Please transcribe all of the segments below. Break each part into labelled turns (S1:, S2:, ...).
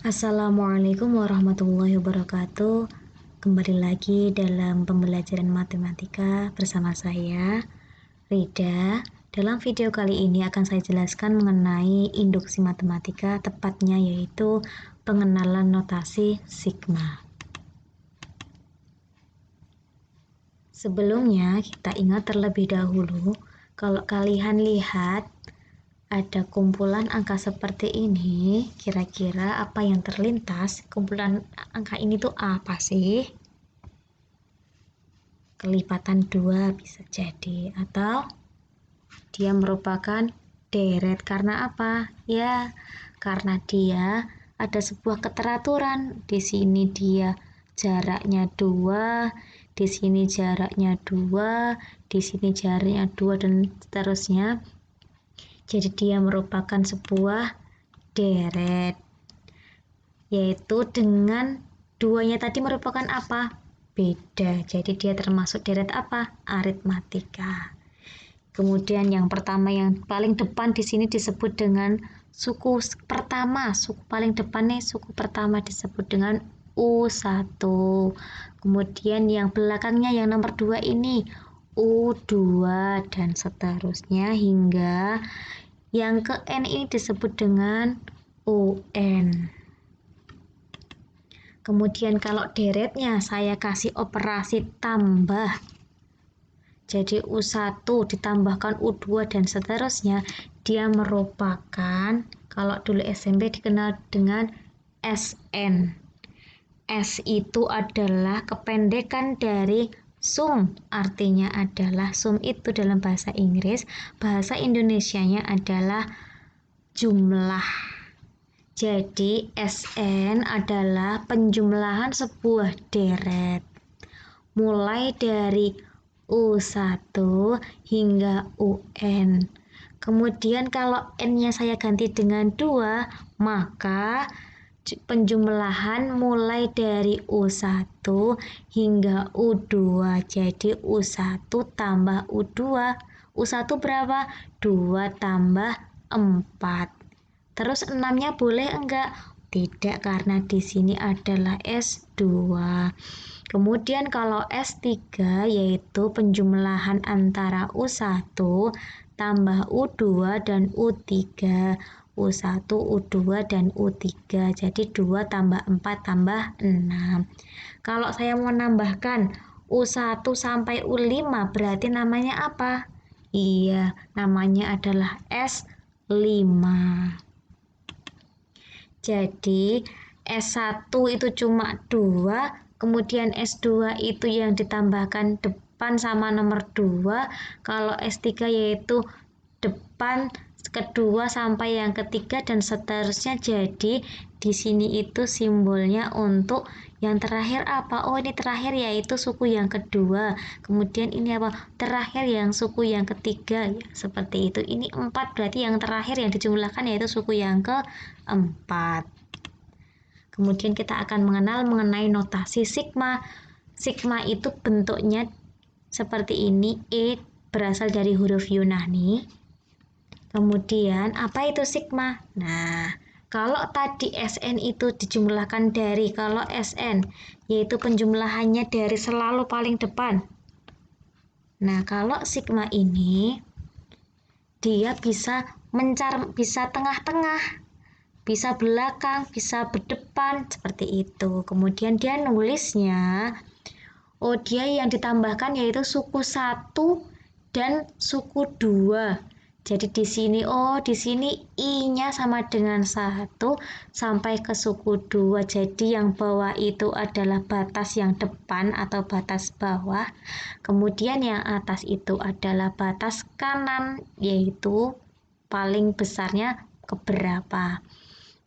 S1: Assalamualaikum warahmatullahi wabarakatuh. Kembali lagi dalam pembelajaran matematika bersama saya, Rida. Dalam video kali ini akan saya jelaskan mengenai induksi matematika, tepatnya yaitu pengenalan notasi sigma. Sebelumnya, kita ingat terlebih dahulu, kalau kalian lihat ada kumpulan angka seperti ini, kira-kira apa yang terlintas? Kumpulan angka ini tuh apa sih? Kelipatan 2 bisa jadi, atau dia merupakan deret. Karena apa? Ya, karena dia ada sebuah keteraturan. Di sini dia jaraknya 2, di sini jaraknya 2, di sini jaraknya 2, dan seterusnya. Jadi dia merupakan sebuah deret, yaitu dengan duanya tadi merupakan apa? Beda. Jadi dia termasuk deret apa? Aritmatika. Kemudian yang pertama, yang paling depan di sini disebut dengan suku pertama. Suku paling depan nih, suku pertama disebut dengan U1. Kemudian yang belakangnya yang nomor 2 ini U2 dan seterusnya hingga yang ke N ini disebut dengan UN. Kemudian kalau deretnya saya kasih operasi tambah. Jadi U1 ditambahkan U2 dan seterusnya, dia merupakan, kalau dulu SMP dikenal dengan SN. S itu adalah kependekan dari sum, artinya adalah sum itu dalam bahasa Inggris, bahasa Indonesianya adalah jumlah. Jadi SN adalah penjumlahan sebuah deret mulai dari U1 hingga UN. Kemudian kalau N-nya saya ganti dengan 2, maka penjumlahan mulai dari U1 hingga U2. Jadi U1 tambah U2. U1 berapa? 2 tambah 4. Terus 6-nya boleh enggak? Tidak, karena di sini adalah S2. Kemudian kalau S3 yaitu penjumlahan antara U1 tambah U2 dan U3. U1, U2, dan U3. Jadi 2 tambah 4 tambah 6. Kalau saya mau nambahkan U1 sampai U5 berarti namanya apa? Iya, namanya adalah S5. Jadi S1 itu cuma 2, kemudian S2 itu yang ditambahkan depan sama nomor 2. Kalau S3 yaitu depan kedua sampai yang ketiga dan seterusnya. Jadi di sini itu simbolnya untuk yang terakhir apa? Oh, ini terakhir yaitu suku yang kedua. Kemudian ini apa? Terakhir yang suku yang ketiga. Ya, seperti itu. Ini 4 berarti yang terakhir yang dijumlahkan yaitu suku yang keempat. Kemudian kita akan mengenal mengenai notasi sigma. Sigma itu bentuknya seperti ini. E berasal dari huruf Yunani. Kemudian apa itu sigma? Nah, kalau tadi SN itu dijumlahkan dari, kalau SN yaitu penjumlahannya dari selalu paling depan. Nah, kalau sigma ini dia bisa bisa tengah-tengah, bisa belakang, bisa berdepan, seperti itu. Kemudian dia nulisnya, oh dia yang ditambahkan yaitu suku 1 dan suku 2. Jadi di sini I-nya sama dengan 1 sampai ke suku 2. Jadi yang bawah itu adalah batas yang depan atau batas bawah. Kemudian yang atas itu adalah batas kanan, yaitu paling besarnya keberapa.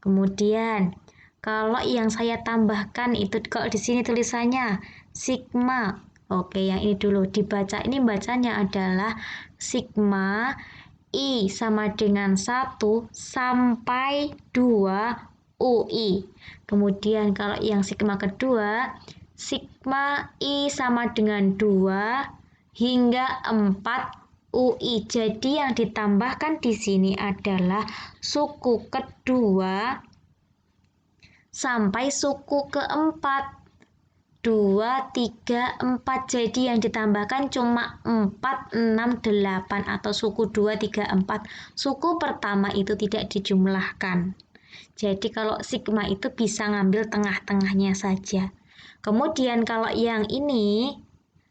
S1: Kemudian kalau yang saya tambahkan itu, kalau di sini tulisannya sigma. Oke, yang ini dulu dibaca. Ini bacanya adalah sigma I sama dengan 1 sampai 2 UI. Kemudian kalau yang sigma kedua, sigma I sama dengan 2 hingga 4 UI. Jadi yang ditambahkan di sini adalah suku kedua sampai suku keempat. 2, 3, 4. Jadi yang ditambahkan cuma 4, 6, 8 atau suku 2, 3, 4. Suku pertama itu tidak dijumlahkan. Jadi kalau sigma itu bisa ngambil tengah-tengahnya saja. Kemudian kalau yang ini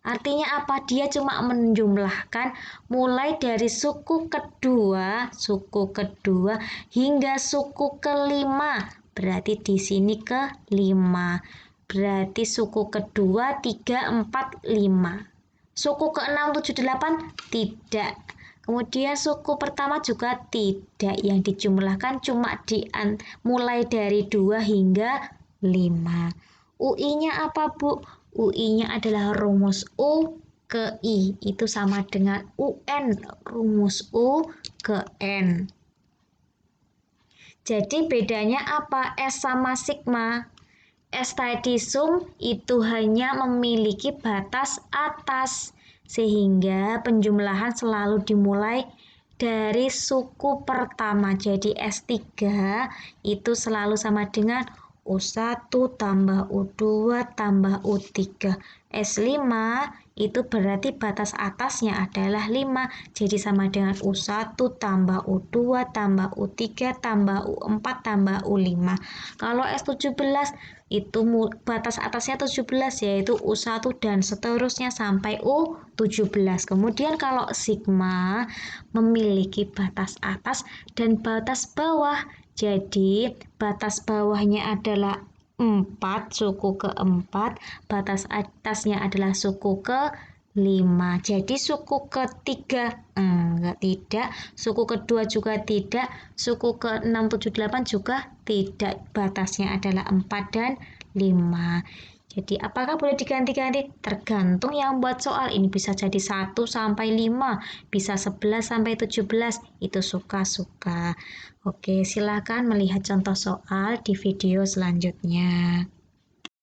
S1: artinya apa? Dia cuma menjumlahkan mulai dari suku kedua hingga suku kelima. Berarti di sini kelima. Berarti suku kedua 3, 4, 5. Suku ke-6, 7, 8 tidak. Kemudian suku pertama juga tidak. Yang dijumlahkan cuma mulai dari 2 hingga 5. UI-nya apa, Bu? UI-nya adalah rumus U ke I. Itu sama dengan UN, rumus U ke N. Jadi bedanya apa? S sama sigma. S tadi sum itu hanya memiliki batas atas, sehingga penjumlahan selalu dimulai dari suku pertama. Jadi S3 itu selalu sama dengan U1 tambah U2 tambah U3. S5 itu berarti batas atasnya adalah 5. Jadi sama dengan U1 tambah U2 tambah U3 tambah U4 tambah U5. Kalau S17 itu batas atasnya 17 yaitu U1 dan seterusnya sampai U17. Kemudian kalau sigma memiliki batas atas dan batas bawah. Jadi batas bawahnya adalah 4, suku keempat, batas atasnya adalah suku ke-5. Jadi suku ketiga tidak, suku kedua juga tidak, suku ke-6, 7, 8 juga tidak. Batasnya adalah 4 dan 5. Jadi apakah boleh diganti-ganti? Tergantung yang buat soal. Ini bisa jadi 1 sampai 5, bisa 11 sampai 17. Itu suka-suka. Oke, silakan melihat contoh soal di video selanjutnya.